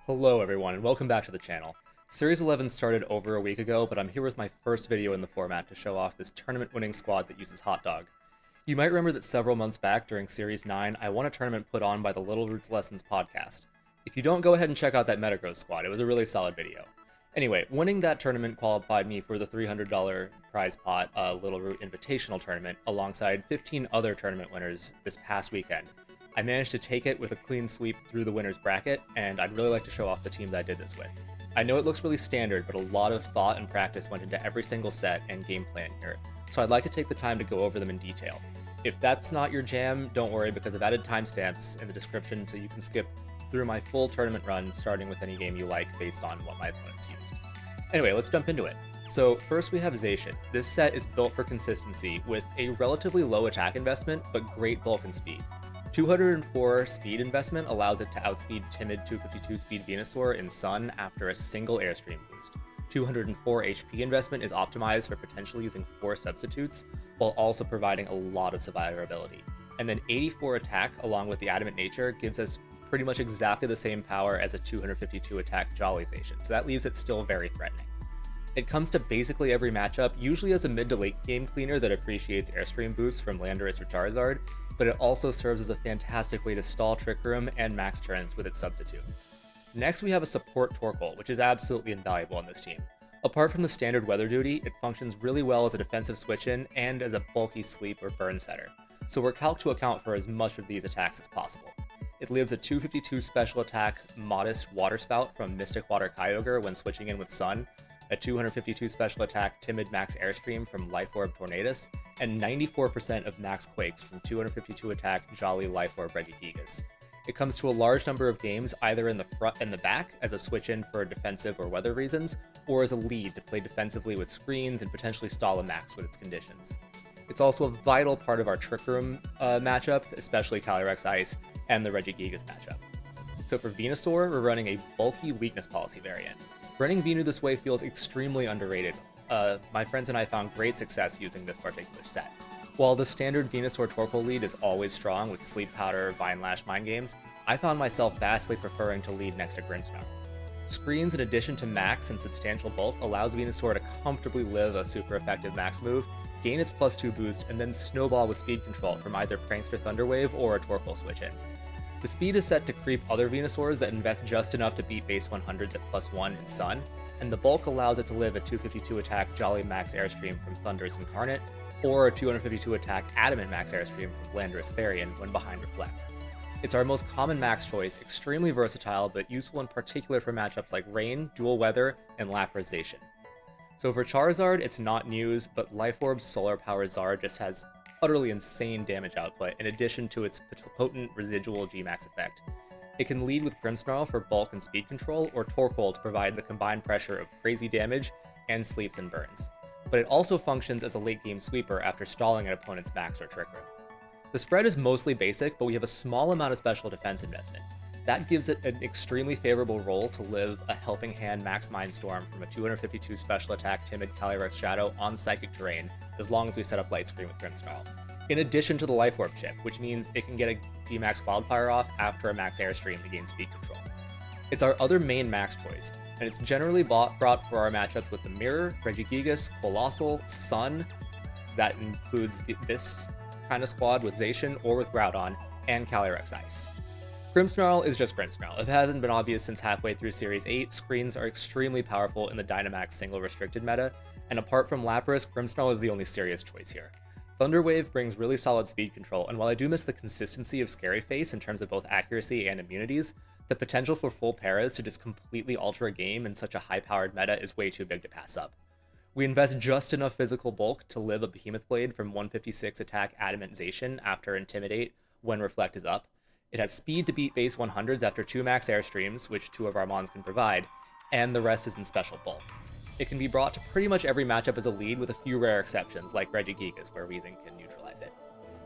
Hello everyone, and welcome back to the channel. Series 11 started over a week ago, but I'm here with my first video in the format to show off this tournament-winning squad that uses Hot Dog. You might remember that several months back during Series 9, I won a tournament put on by the Little Roots Lessons podcast. If you don't, go ahead and check out that Metagross squad, it was a really solid video. Anyway, winning that tournament qualified me for the $300 prize pot Little Root Invitational Tournament alongside 15 other tournament winners this past weekend. I managed to take it with a clean sweep through the winner's bracket, and I'd really like to show off the team that I did this with. I know it looks really standard, but a lot of thought and practice went into every single set and game plan here, so I'd like to take the time to go over them in detail. If that's not your jam, don't worry, because I've added timestamps in the description so you can skip through my full tournament run, starting with any game you like based on what my opponents used. Anyway, let's jump into it. So first we have Zacian. This set is built for consistency with a relatively low attack investment, but great bulk and speed. 204 speed investment allows it to outspeed timid 252 speed Venusaur in Sun after a single Airstream boost. 204 HP investment is optimized for potentially using 4 substitutes, while also providing a lot of survivability. And then 84 attack along with the Adamant Nature gives us pretty much exactly the same power as a 252 attack Jolly Zacian, so that leaves it still very threatening. It comes to basically every matchup, usually as a mid to late game cleaner that appreciates Airstream boosts from Landorus or Charizard, but it also serves as a fantastic way to stall Trick Room and max turns with its substitute. Next we have a support Torkoal, which is absolutely invaluable on this team. Apart from the standard weather duty, it functions really well as a defensive switch-in and as a bulky sleep or burn setter, so we're calced to account for as much of these attacks as possible. It lives a 252 special attack modest Water Spout from Mystic Water Kyogre when switching in with Sun, a 252 special attack Timid Max Airstream from Life Orb Tornadus, and 94% of Max Quakes from 252 attack Jolly Life Orb Regigigas. It comes to a large number of games either in the front and the back as a switch-in for defensive or weather reasons, or as a lead to play defensively with screens and potentially stall a max with its conditions. It's also a vital part of our Trick Room matchup, especially Calyrex-I and the Regigigas matchup. So for Venusaur, we're running a bulky weakness policy variant. Running Venu this way feels extremely underrated. My friends and I found great success using this particular set. While the standard Venusaur Torkoal lead is always strong with Sleep Powder, Vine Lash Mind Games, I found myself vastly preferring to lead next to Grimmsnarl. Screens in addition to max and substantial bulk allows Venusaur to comfortably live a super effective max move, gain its +2 boost, and then snowball with speed control from either Prankster Thunderwave or a Torkoal switch-in. The speed is set to creep other Venusaurs that invest just enough to beat base 100s at +1 in Sun, and the bulk allows it to live a 252 attack Jolly Max Airstream from Thundurus Incarnate, or a 252 attack Adamant Max Airstream from Landorus Therian when behind Reflect. It's our most common max choice, extremely versatile, but useful in particular for matchups like Rain, Dual Weather, and Lapras Zacian. So for Charizard, it's not news, but Life Orb's Solar Power Zard just has utterly insane damage output in addition to its potent residual G-Max effect. It can lead with Grimmsnarl for bulk and speed control, or Torkoal to provide the combined pressure of crazy damage and sleeps and burns. But it also functions as a late game sweeper after stalling an opponent's max or Trick Room. The spread is mostly basic, but we have a small amount of special defense investment. That gives it an extremely favorable role to live a Helping Hand Max Mindstorm from a 252 special attack Timid Calyrex Shadow on Psychic Terrain, as long as we set up Light Screen with Grimmsnarl. In addition to the Life Orb chip, which means it can get a D-Max Wildfire off after a Max Airstream to gain speed control. It's our other main max choice, and it's generally brought for our matchups with the Mirror, Regigigas, Colossal, Sun, that includes this kind of squad with Zacian or with Groudon, and Calyrex-I. Grimmsnarl is just Grimmsnarl. If it hasn't been obvious since halfway through Series 8, screens are extremely powerful in the Dynamax single restricted meta, and apart from Lapras, Grimmsnarl is the only serious choice here. Thunder Wave brings really solid speed control, and while I do miss the consistency of Scary Face in terms of both accuracy and immunities, the potential for full paras to just completely alter a game in such a high-powered meta is way too big to pass up. We invest just enough physical bulk to live a Behemoth Blade from 156 attack Adamant Zacian after Intimidate when Reflect is up. It has speed to beat base 100s after 2 max Airstreams, which 2 of our Mons can provide, and the rest is in special bulk. It can be brought to pretty much every matchup as a lead with a few rare exceptions, like Regigigas, where Weezing can neutralize it.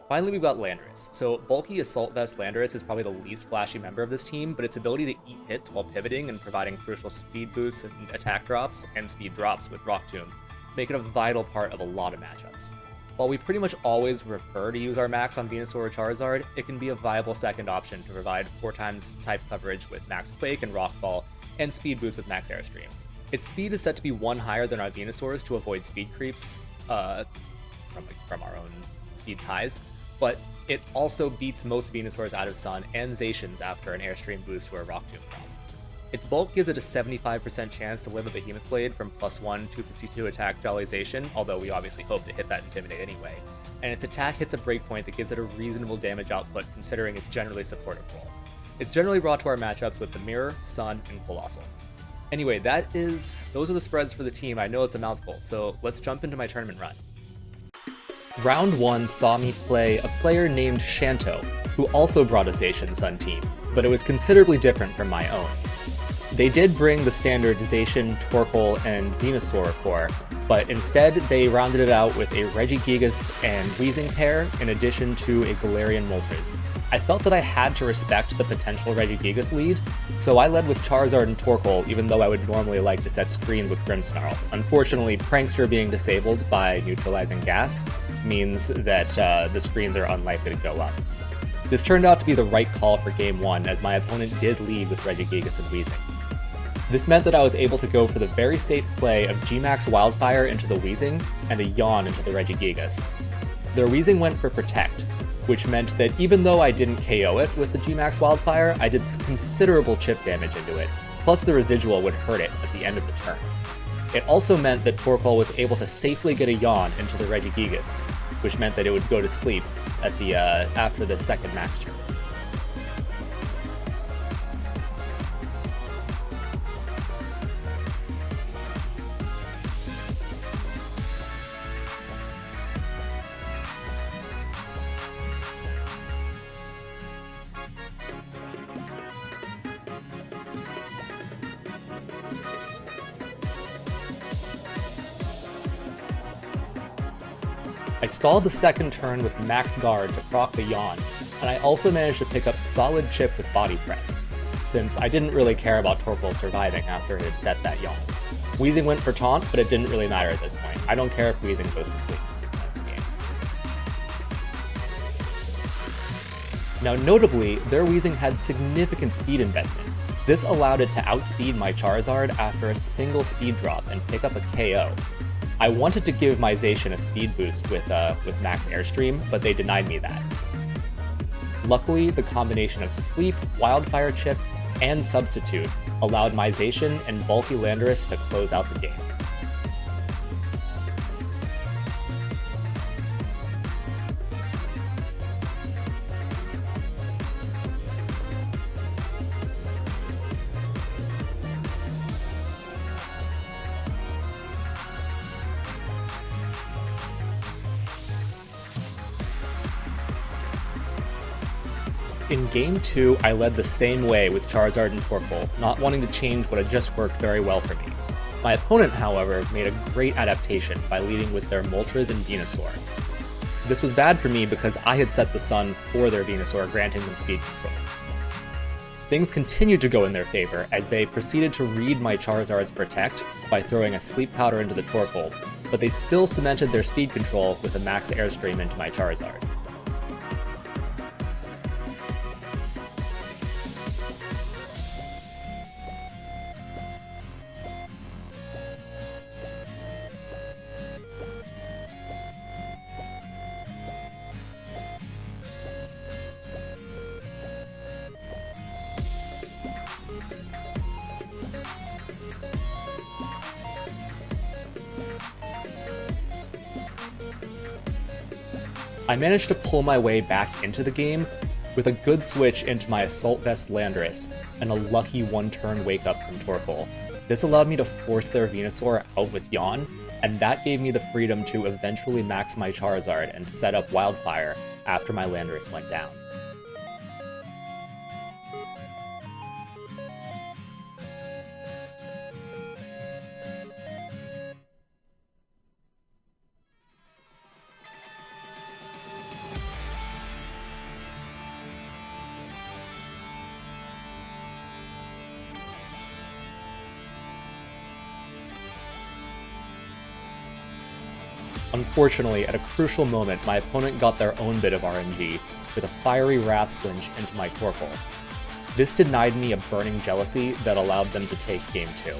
Finally, we've got Landorus. So bulky Assault Vest Landorus is probably the least flashy member of this team, but its ability to eat hits while pivoting and providing crucial speed boosts and attack drops and speed drops with Rock Tomb make it a vital part of a lot of matchups. While we pretty much always prefer to use our max on Venusaur or Charizard, it can be a viable second option to provide 4x type coverage with max Quake and Rock Ball, and speed boost with max Airstream. Its speed is set to be 1 higher than our Venusaur's to avoid speed creeps from our own speed ties, but it also beats most Venusaurs out of Sun and Zacians after an Airstream boost to a Rock Tomb drop. Its bulk gives it a 75% chance to live a Behemoth Blade from +1 252 attack Jollyzation, although we obviously hope to hit that Intimidate anyway, and its attack hits a breakpoint that gives it a reasonable damage output considering its generally supportive role. It's generally brought to our matchups with the Mirror, Sun, and Colossal. Anyway, those are the spreads for the team. I know it's a mouthful, so let's jump into my tournament run. Round 1 saw me play a player named Shanto, who also brought a Zacian Sun team, but it was considerably different from my own. They did bring the standard Zacian, Torkoal, and Venusaur core, but instead they rounded it out with a Regigigas and Weezing pair in addition to a Galarian Moltres. I felt that I had to respect the potential Regigigas lead, so I led with Charizard and Torkoal even though I would normally like to set screens with Grimmsnarl. Unfortunately, Prankster being disabled by neutralizing gas means that the screens are unlikely to go up. This turned out to be the right call for Game 1 as my opponent did lead with Regigigas and Weezing. This meant that I was able to go for the very safe play of G-Max Wildfire into the Weezing and a Yawn into the Regigigas. Their Weezing went for Protect, which meant that even though I didn't KO it with the G-Max Wildfire, I did considerable chip damage into it, plus the residual would hurt it at the end of the turn. It also meant that Torkoal was able to safely get a Yawn into the Regigigas, which meant that it would go to sleep at the after the second max turn. I stalled the second turn with Max Guard to proc the Yawn, and I also managed to pick up solid chip with Body Press, since I didn't really care about Torkoal surviving after it had set that Yawn. Weezing went for Taunt, but it didn't really matter at this point. I don't care if Weezing goes to sleep at this point in the game. Now notably, their Weezing had significant speed investment. This allowed it to outspeed my Charizard after a single speed drop and pick up a KO. I wanted to give my Zacian a speed boost with max Airstream, but they denied me that. Luckily, the combination of Sleep, Wildfire Chip, and Substitute allowed my Zacian and bulky Landorus to close out the game. In Game 2, I led the same way with Charizard and Torkoal, not wanting to change what had just worked very well for me. My opponent, however, made a great adaptation by leading with their Moltres and Venusaur. This was bad for me because I had set the Sun for their Venusaur, granting them speed control. Things continued to go in their favor as they proceeded to read my Charizard's Protect by throwing a Sleep Powder into the Torkoal, but they still cemented their speed control with a max Airstream into my Charizard. I managed to pull my way back into the game with a good switch into my Assault Vest Landorus and a lucky one-turn wake-up from Torkoal. This allowed me to force their Venusaur out with Yawn, and that gave me the freedom to eventually max my Charizard and set up Wildfire after my Landorus went down. Unfortunately, at a crucial moment, my opponent got their own bit of RNG with a fiery Wrath Flinch into my Torkoal. This denied me a burning jealousy that allowed them to take Game 2.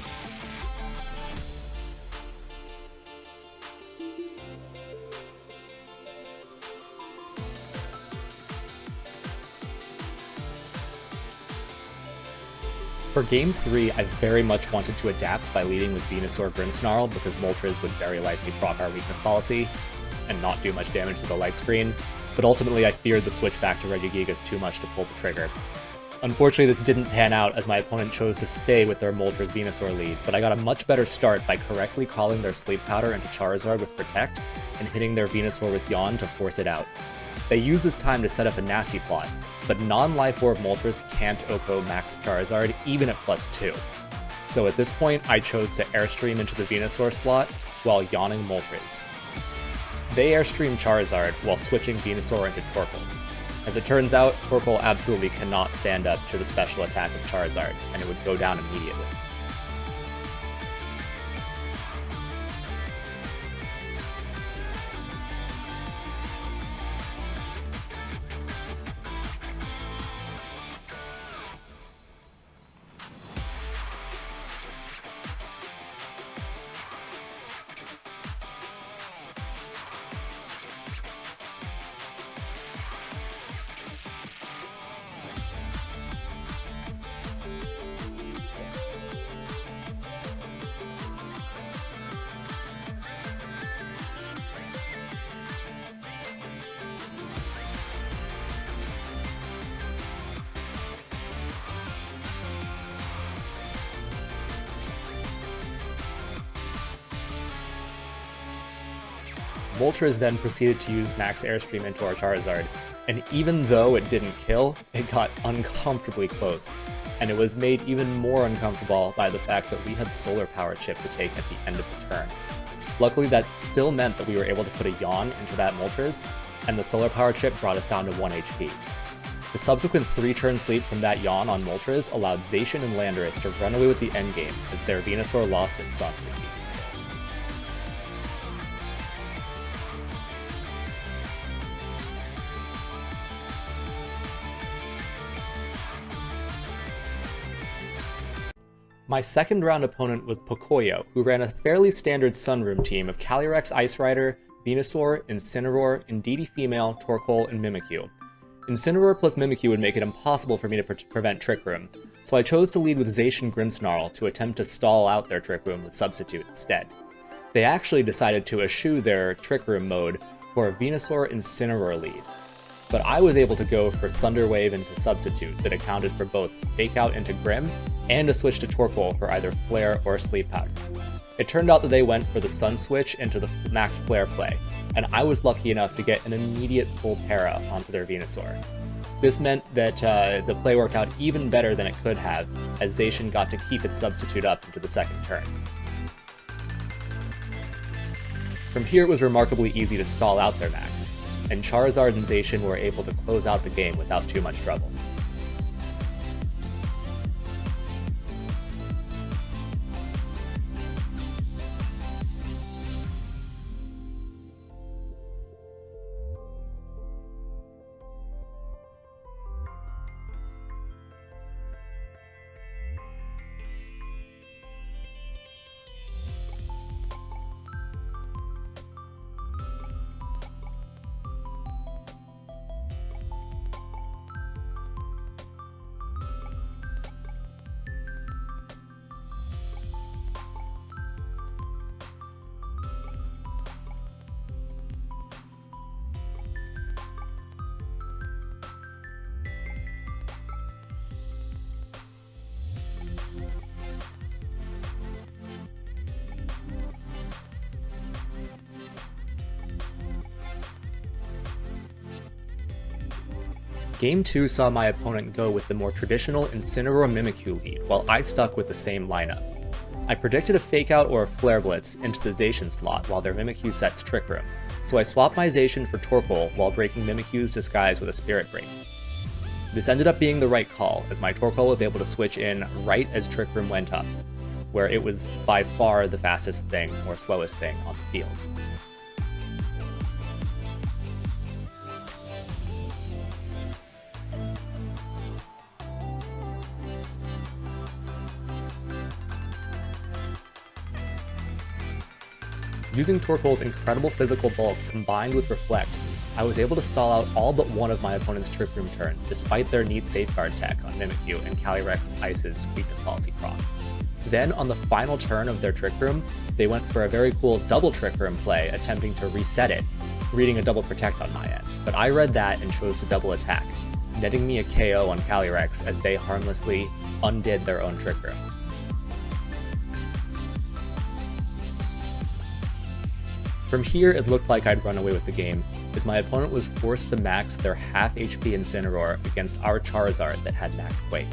For Game 3, I very much wanted to adapt by leading with Venusaur Grimmsnarl because Moltres would very likely proc our weakness policy and not do much damage to the light screen, but ultimately I feared the switch back to Regigigas too much to pull the trigger. Unfortunately, this didn't pan out as my opponent chose to stay with their Moltres Venusaur lead, but I got a much better start by correctly calling their Sleep Powder into Charizard with Protect and hitting their Venusaur with Yawn to force it out. They used this time to set up a nasty plot, but non-Life Orb Moltres can't OHKO Max Charizard even at +2. So at this point, I chose to Airstream into the Venusaur slot while yawning Moltres. They Airstream Charizard while switching Venusaur into Torkoal. As it turns out, Torkoal absolutely cannot stand up to the special attack of Charizard, and it would go down immediately. Moltres then proceeded to use Max Airstream into our Charizard, and even though it didn't kill, it got uncomfortably close, and it was made even more uncomfortable by the fact that we had Solar Power Chip to take at the end of the turn. Luckily, that still meant that we were able to put a Yawn into that Moltres, and the Solar Power Chip brought us down to 1 HP. The subsequent 3-turn sleep from that Yawn on Moltres allowed Zacian and Landorus to run away with the endgame as their Venusaur lost its Sun to speed control. My second round opponent was Pocoyo, who ran a fairly standard Sunroom team of Calyrex Ice Rider, Venusaur, Incineroar, Indeedee Female, Torkoal, and Mimikyu. Incineroar plus Mimikyu would make it impossible for me to prevent Trick Room, so I chose to lead with Zacian Grimmsnarl to attempt to stall out their Trick Room with Substitute instead. They actually decided to eschew their Trick Room mode for a Venusaur Incineroar lead, but I was able to go for Thunder Wave into Substitute that accounted for both Fake Out into Grimm and a switch to Torkoal for either Flare or Sleep Powder. It turned out that they went for the Sun switch into the Max Flare play, and I was lucky enough to get an immediate full para onto their Venusaur. This meant that the play worked out even better than it could have, as Zacian got to keep its Substitute up into the second turn. From here it was remarkably easy to stall out their Max, and Charizard and Zacian were able to close out the game without too much trouble. Game 2 saw my opponent go with the more traditional Incineroar Mimikyu lead, while I stuck with the same lineup. I predicted a Fake Out or a Flare Blitz into the Zacian slot while their Mimikyu sets Trick Room, so I swapped my Zacian for Torkoal while breaking Mimikyu's disguise with a Spirit Break. This ended up being the right call, as my Torkoal was able to switch in right as Trick Room went up, where it was by far the fastest thing or slowest thing on the field. Using Torkoal's incredible physical bulk combined with Reflect, I was able to stall out all but one of my opponent's Trick Room turns, despite their neat safeguard tech on Mimikyu and Calyrex-I's weakness policy proc. Then, on the final turn of their Trick Room, they went for a very cool double Trick Room play, attempting to reset it, reading a double Protect on my end, but I read that and chose to double attack, netting me a KO on Calyrex as they harmlessly undid their own Trick Room. From here, it looked like I'd run away with the game, as my opponent was forced to max their half HP Incineroar against our Charizard that had max Quake.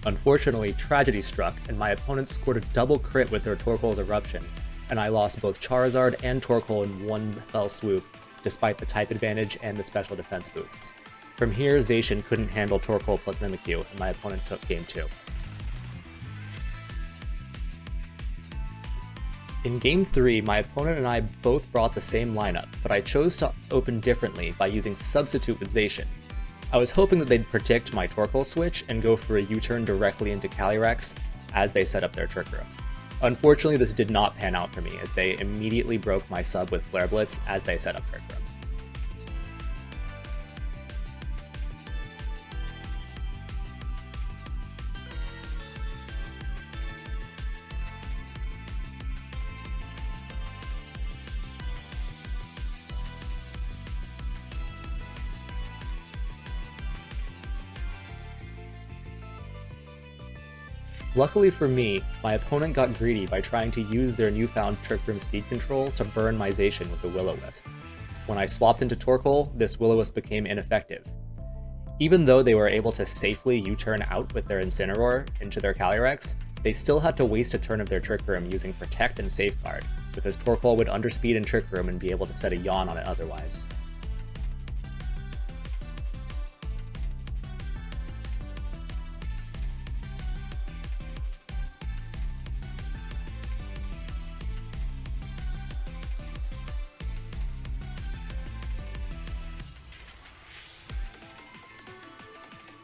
Unfortunately, tragedy struck, and my opponent scored a double crit with their Torkoal's Eruption, and I lost both Charizard and Torkoal in one fell swoop, despite the type advantage and the special defense boosts. From here, Zacian couldn't handle Torkoal plus Mimikyu, and my opponent took Game 2. In Game 3, my opponent and I both brought the same lineup, but I chose to open differently by using Substitute with Zacian. I was hoping that they'd predict my Torkoal switch and go for a U-turn directly into Calyrex as they set up their Trick Room. Unfortunately, this did not pan out for me, as they immediately broke my sub with Flare Blitz as they set up Trick Room. Luckily for me, my opponent got greedy by trying to use their newfound Trick Room speed control to burn my Zacian with the Will-O-Wisp. When I swapped into Torkoal, this Will-O-Wisp became ineffective. Even though they were able to safely U-turn out with their Incineroar into their Calyrex, they still had to waste a turn of their Trick Room using Protect and Safeguard, because Torkoal would underspeed in Trick Room and be able to set a yawn on it otherwise.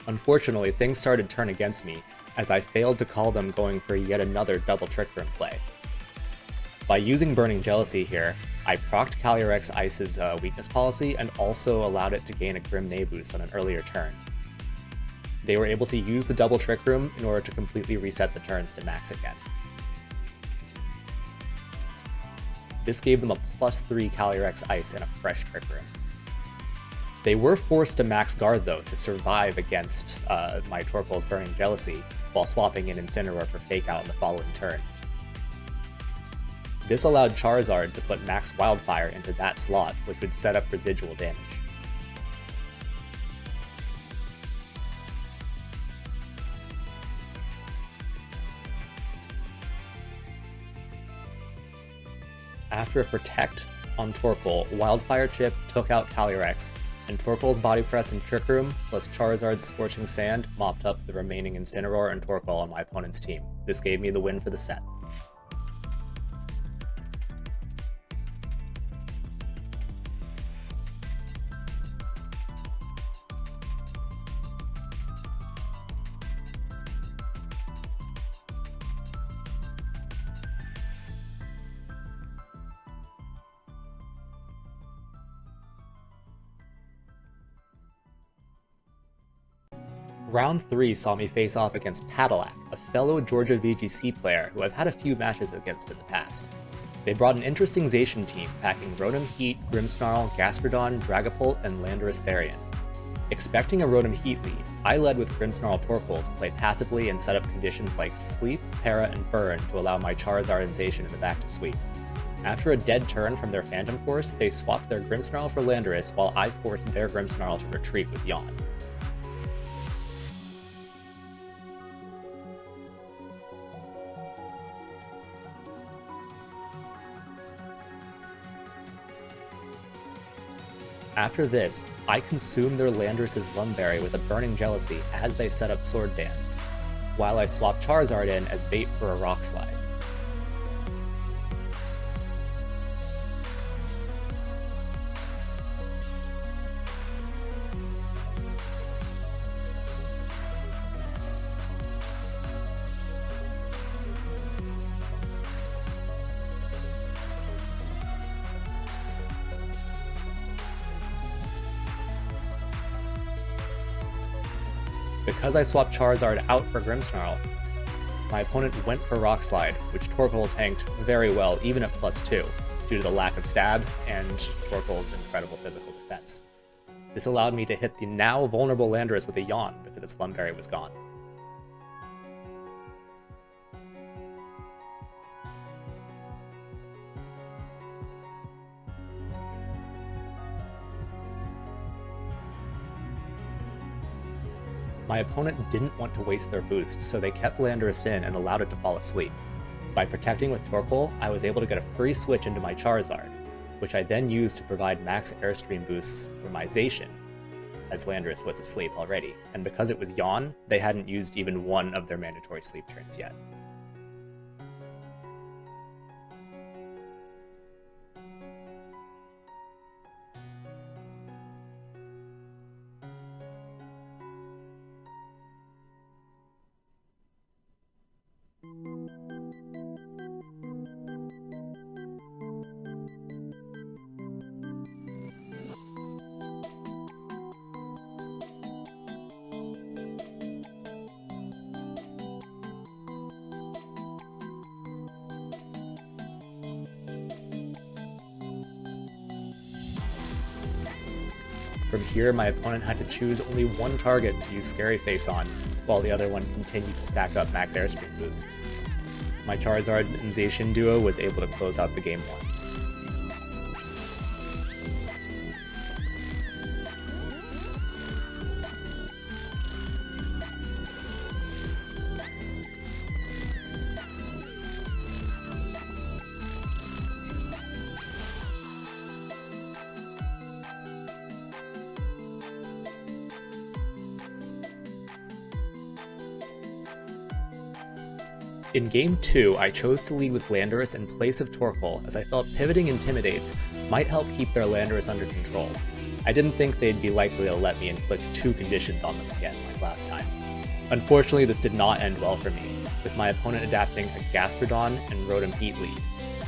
Unfortunately, things started to turn against me, as I failed to call them going for yet another double Trick Room play. By using Burning Jealousy here, I procced Calyrex-I's weakness policy and also allowed it to gain a Grimmsnarl boost on an earlier turn. They were able to use the double Trick Room in order to completely reset the turns to max again. This gave them a +3 Calyrex-Ice and a fresh Trick Room. They were forced to max guard though to survive against my Torkoal's Burning Jealousy, while swapping in Incineroar for Fake Out in the following turn. This allowed Charizard to put max Wildfire into that slot, which would set up residual damage. After a Protect on Torkoal, Wildfire Chip took out Calyrex, and Torkoal's Body Press and Trick Room, plus Charizard's Scorching Sand, mopped up the remaining Incineroar and Torkoal on my opponent's team. This gave me the win for the set. Round 3 saw me face off against Patillac, a fellow Georgia VGC player who I've had a few matches against in the past. They brought an interesting Zacian team, packing Rotom-H, Grimmsnarl, Gastrodon, Dragapult, and Landorus-T. Expecting a Rotom-H lead, I led with Grimmsnarl Torkoal to play passively and set up conditions like Sleep, Para, and Burn to allow my Charizard and Zacian in the back to sweep. After a dead turn from their Phantom Force, they swapped their Grimmsnarl for Landorus while I forced their Grimmsnarl to retreat with Yawn. After this, I consumed their Landorus' Lumberry with a Burning Jealousy as they set up Sword Dance, while I swapped Charizard in as bait for a Rock Slide. Because I swapped Charizard out for Grimmsnarl, my opponent went for Rock Slide, which Torkoal tanked very well even at +2, due to the lack of stab and Torkoal's incredible physical defense. This allowed me to hit the now vulnerable Landorus with a Yawn because its Lumberry was gone. My opponent didn't want to waste their boost, so they kept Landorus in and allowed it to fall asleep. By protecting with Torkoal, I was able to get a free switch into my Charizard, which I then used to provide max Airstream boosts for my Zacian, as Landorus was asleep already, and because it was Yawn, they hadn't used even one of their mandatory sleep turns yet. From here, my opponent had to choose only one target to use Scary Face on, while the other one continued to stack up max Airstream boosts. My Charizard and Zacian duo was able to close out the game 1. In Game 2, I chose to lead with Landorus in place of Torkoal, as I felt pivoting Intimidates might help keep their Landorus under control. I didn't think they'd be likely to let me inflict 2 conditions on them again like last time. Unfortunately, this did not end well for me, with my opponent adapting a Gastrodon and Rotom-H lead,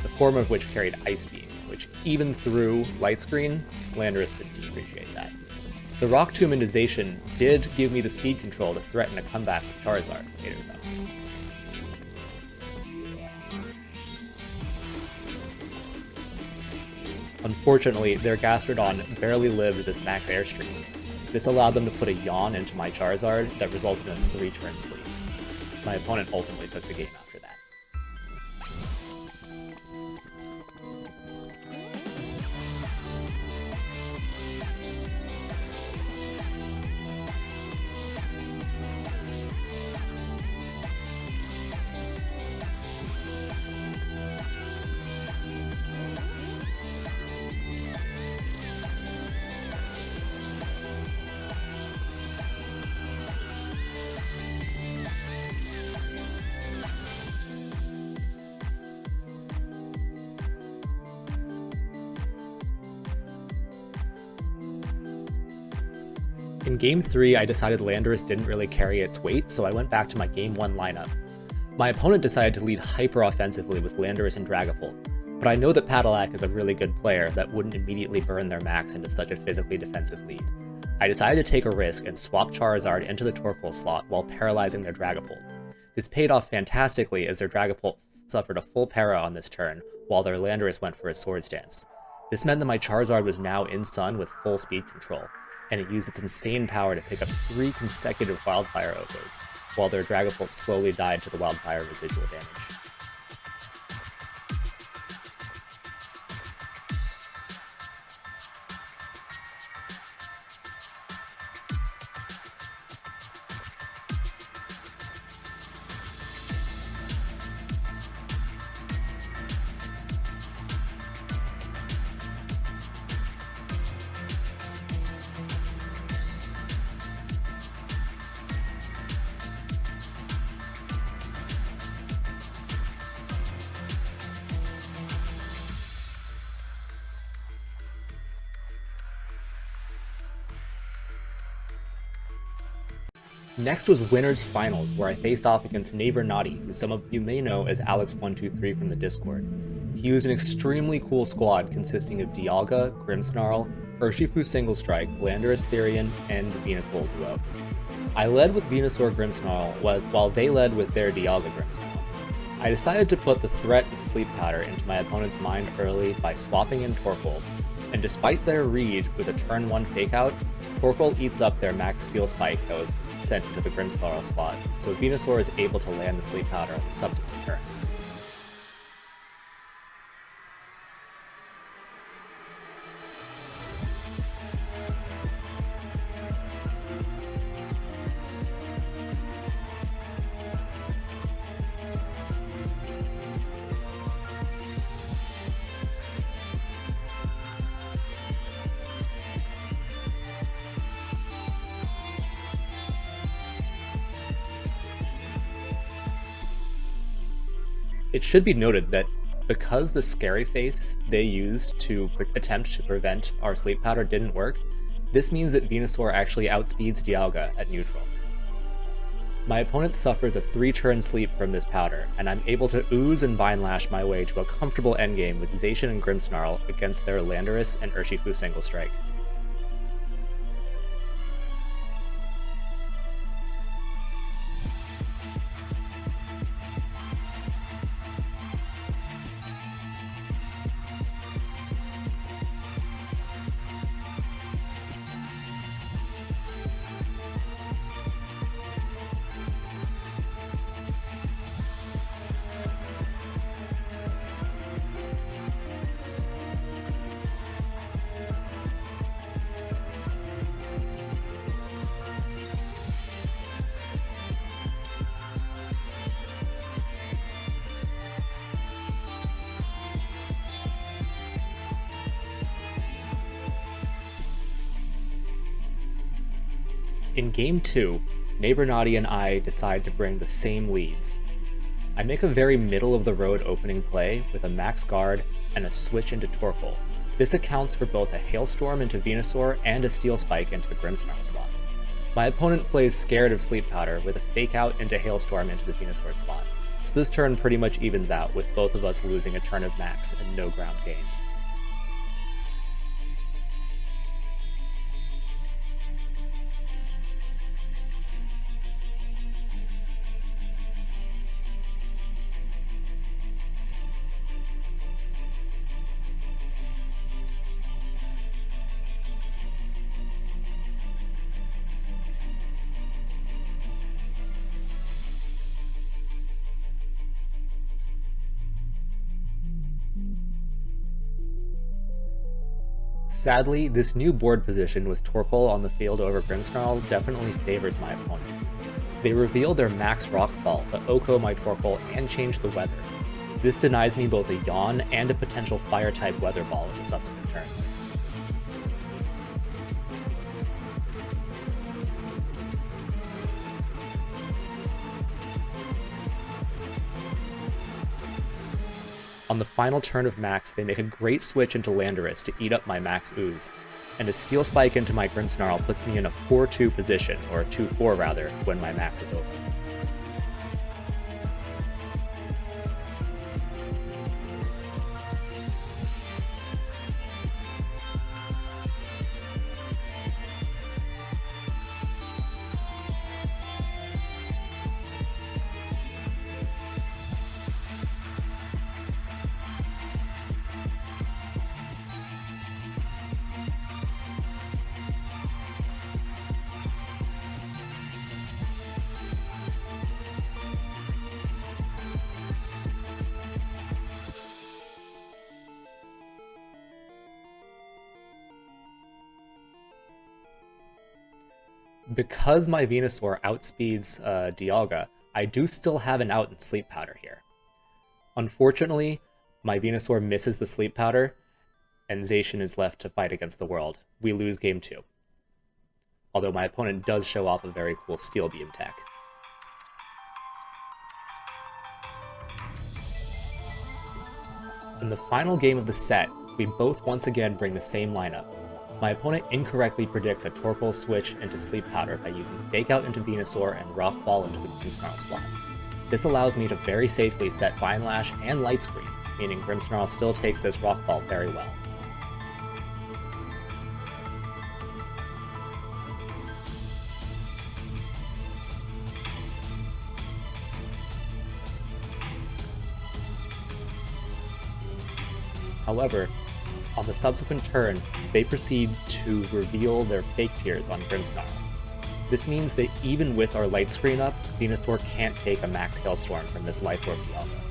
the former of which carried Ice Beam, which even through Light Screen, Landorus didn't appreciate that. The Rock Tomb into Zacian did give me the speed control to threaten a comeback with Charizard later though. Unfortunately, their Gastrodon barely lived this max Airstream. This allowed them to put a Yawn into my Charizard that resulted in a 3-turn sleep. My opponent ultimately took the game after that. In Game 3, I decided Landorus didn't really carry its weight, so I went back to my Game 1 lineup. My opponent decided to lead hyper-offensively with Landorus and Dragapult, but I know that Patillac is a really good player that wouldn't immediately burn their max into such a physically defensive lead. I decided to take a risk and swap Charizard into the Torkoal slot while paralyzing their Dragapult. This paid off fantastically as their Dragapult suffered a full para on this turn, while their Landorus went for a Swords Dance. This meant that my Charizard was now in Sun with full speed control, and it used its insane power to pick up 3 consecutive Wildfire Okos, while their Dragapult slowly died to the Wildfire residual damage. Next was Winners Finals, where I faced off against neighbornati, who some of you may know as Alex123 from the Discord. He used an extremely cool squad consisting of Dialga, Grimmsnarl, Urshifu Single Strike, Landorus-T, and the Venusaur duo. I led with Venusaur Grimmsnarl, while they led with their Dialga Grimmsnarl. I decided to put the threat of Sleep Powder into my opponent's mind early by swapping in Torkoal, and despite their read with a turn 1 Fake Out, Torkoal eats up their max Steel Spike that was sent into the Grimmsnarl slot, so Venusaur is able to land the Sleep Powder on the subsequent turn. It should be noted that because the Scary Face they used to attempt to prevent our Sleep Powder didn't work, this means that Venusaur actually outspeeds Dialga at neutral. My opponent suffers a 3-turn sleep from this powder, and I'm able to ooze and Vine Lash my way to a comfortable endgame with Zacian and Grimmsnarl against their Landorus and Urshifu Single Strike. In Game 2, neighbornati and I decide to bring the same leads. I make a very middle-of-the-road opening play with a max guard and a switch into Torkoal. This accounts for both a Hailstorm into Venusaur and a Steel Spike into the Grimmsnarl slot. My opponent plays scared of Sleep Powder with a Fake Out into Hailstorm into the Venusaur slot, so this turn pretty much evens out with both of us losing a turn of max and no ground game. Sadly, this new board position with Torkoal on the field over Grimmsnarl definitely favors my opponent. They reveal their max Rockfall to Oko my Torkoal and change the weather. This denies me both a Yawn and a potential Fire-type Weather Ball in the subsequent turns. On the final turn of max, they make a great switch into Landorus to eat up my max ooze, and a Steel Spike into my Grimmsnarl puts me in a 4-2 position, or 2-4 rather, when my max is over. Because my Venusaur outspeeds Dialga, I do still have an out in Sleep Powder here. Unfortunately, my Venusaur misses the Sleep Powder, and Zacian is left to fight against the world. We lose Game 2. Although my opponent does show off a very cool Steel Beam tech. In the final game of the set, we both once again bring the same lineup. My opponent incorrectly predicts a Torkoal switch into Sleep Powder by using Fake Out into Venusaur and Rock Fall into the Grimmsnarl slot. This allows me to very safely set Vine Lash and Light Screen, meaning Grimmsnarl still takes this Rock Fall very well. However, on the subsequent turn, they proceed to reveal their Fake Tears on Grimmsnarl. This means that even with our Light Screen up, Venusaur can't take a Max Hailstorm from this Life Orb Dialga.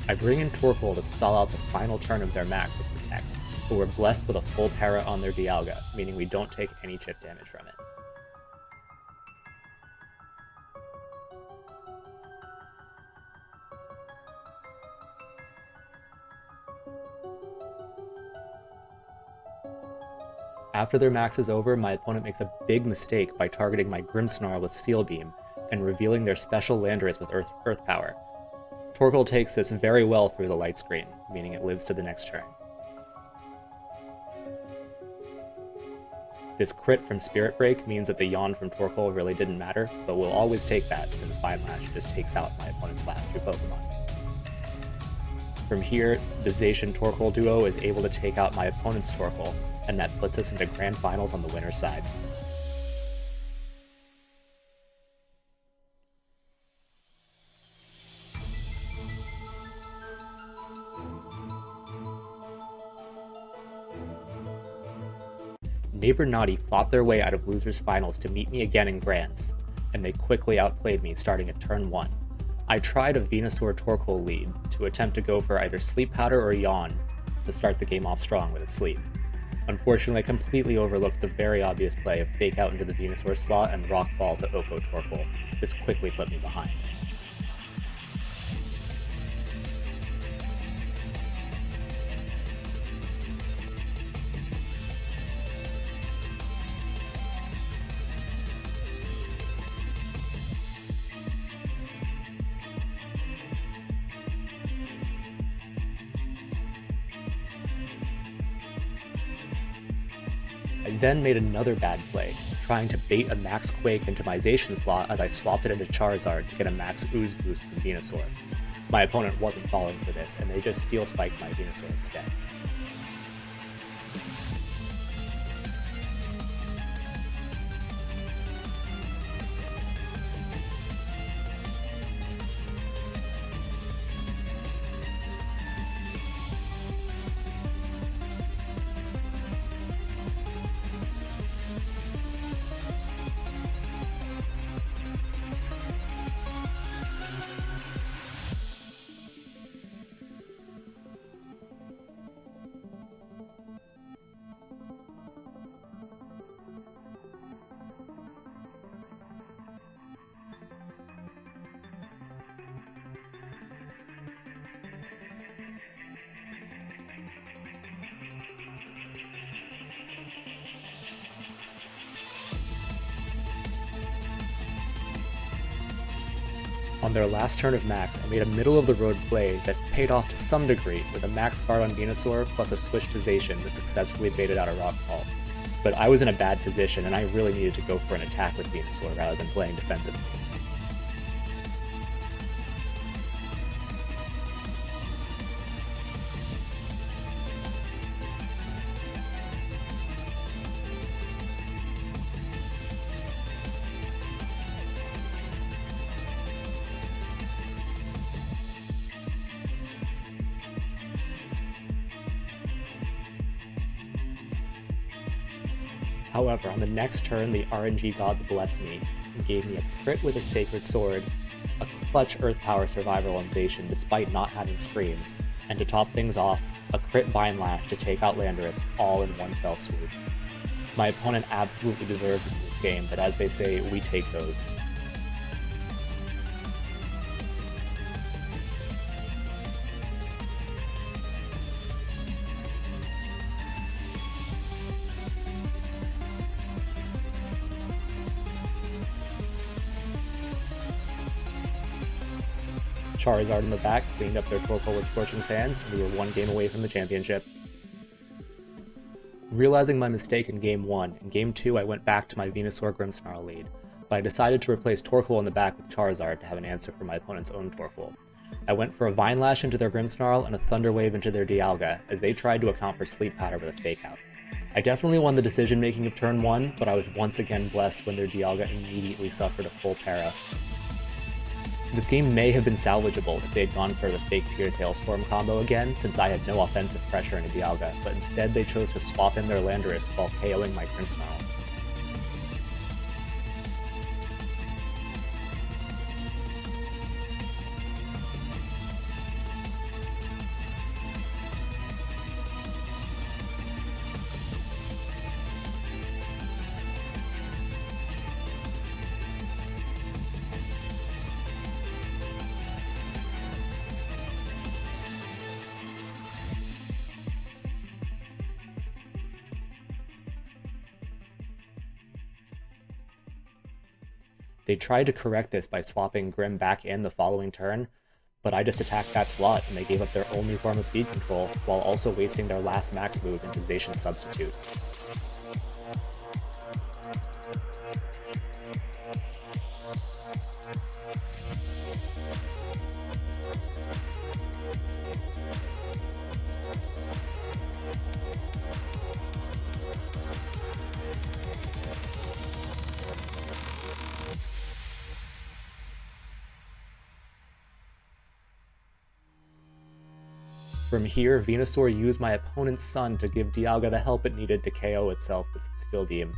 I bring in Torkoal to stall out the final turn of their max with Protect, but we're blessed with a full para on their Dialga, meaning we don't take any chip damage from it. After their max is over, my opponent makes a big mistake by targeting my Grimmsnarl with Steel Beam and revealing their special Landorus with Earth Power. Torkoal takes this very well through the Light Screen, meaning it lives to the next turn. This crit from Spirit Break means that the Yawn from Torkoal really didn't matter, but we'll always take that since Vine Lash just takes out my opponent's last two Pokemon. From here, the Zacian Torkoal duo is able to take out my opponent's Torkoal, and that puts us into Grand Finals on the winner's side. neighbornati fought their way out of losers finals to meet me again in Grands, and they quickly outplayed me starting at turn 1. I tried a Venusaur Torkoal lead to attempt to go for either Sleep Powder or Yawn to start the game off strong with a Sleep. Unfortunately, I completely overlooked the very obvious play of Fake Out into the Venusaur slot and Rock Fall to Oko Torkoal. This quickly put me behind. I then made another bad play, trying to bait a Max Quake into my Zacian slot as I swapped it into Charizard to get a Max Ooze boost from Venusaur. My opponent wasn't falling for this, and they just Steel Spiked my Venusaur instead. On their last turn of Max, I made a middle-of-the-road play that paid off to some degree with a Max Guard on Venusaur plus a switch to Zacian that successfully baited out a Rock Fall. But I was in a bad position and I really needed to go for an attack with Venusaur rather than playing defensively. However, on the next turn, the RNG gods blessed me and gave me a crit with a Sacred Sword, a clutch Earth Power survival on Zacian despite not having screens, and to top things off, a crit Vine Lash to take out Landorus all in one fell swoop. My opponent absolutely deserved this game, but as they say, we take those. Charizard in the back cleaned up their Torkoal with Scorching Sands, and we were one game away from the championship. Realizing my mistake in Game 1, in Game 2 I went back to my Venusaur Grimmsnarl lead, but I decided to replace Torkoal in the back with Charizard to have an answer for my opponent's own Torkoal. I went for a Vine Lash into their Grimmsnarl and a Thunder Wave into their Dialga, as they tried to account for Sleep Powder with a Fake Out. I definitely won the decision making of turn 1, but I was once again blessed when their Dialga immediately suffered a full para. This game may have been salvageable if they had gone for the Fake Tears Hailstorm combo again, since I had no offensive pressure in a Dialga, but instead they chose to swap in their Landorus while KOing my Grimmsnarl. They tried to correct this by swapping Grimm back in the following turn, but I just attacked that slot and they gave up their only form of speed control, while also wasting their last max move into Zacian Substitute. From here, Venusaur used my opponent's Sun to give Dialga the help it needed to KO itself with Skill Beam.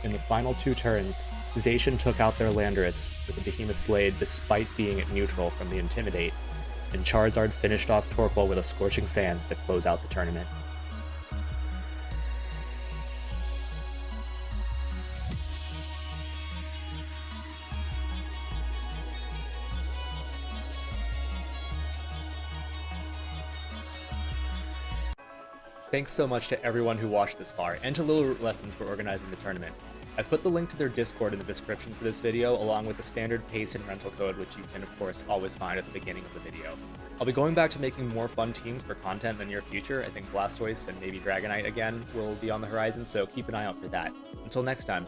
In the final 2 turns, Zacian took out their Landorus with a Behemoth Blade despite being at neutral from the Intimidate, and Charizard finished off Torkoal with a Scorching Sands to close out the tournament. Thanks so much to everyone who watched this far, and to Little Root Lessons for organizing the tournament. I've put the link to their Discord in the description for this video, along with the standard pace and rental code, which you can of course always find at the beginning of the video. I'll be going back to making more fun teams for content in the near future. I think Blastoise and maybe Dragonite again will be on the horizon, so keep an eye out for that. Until next time.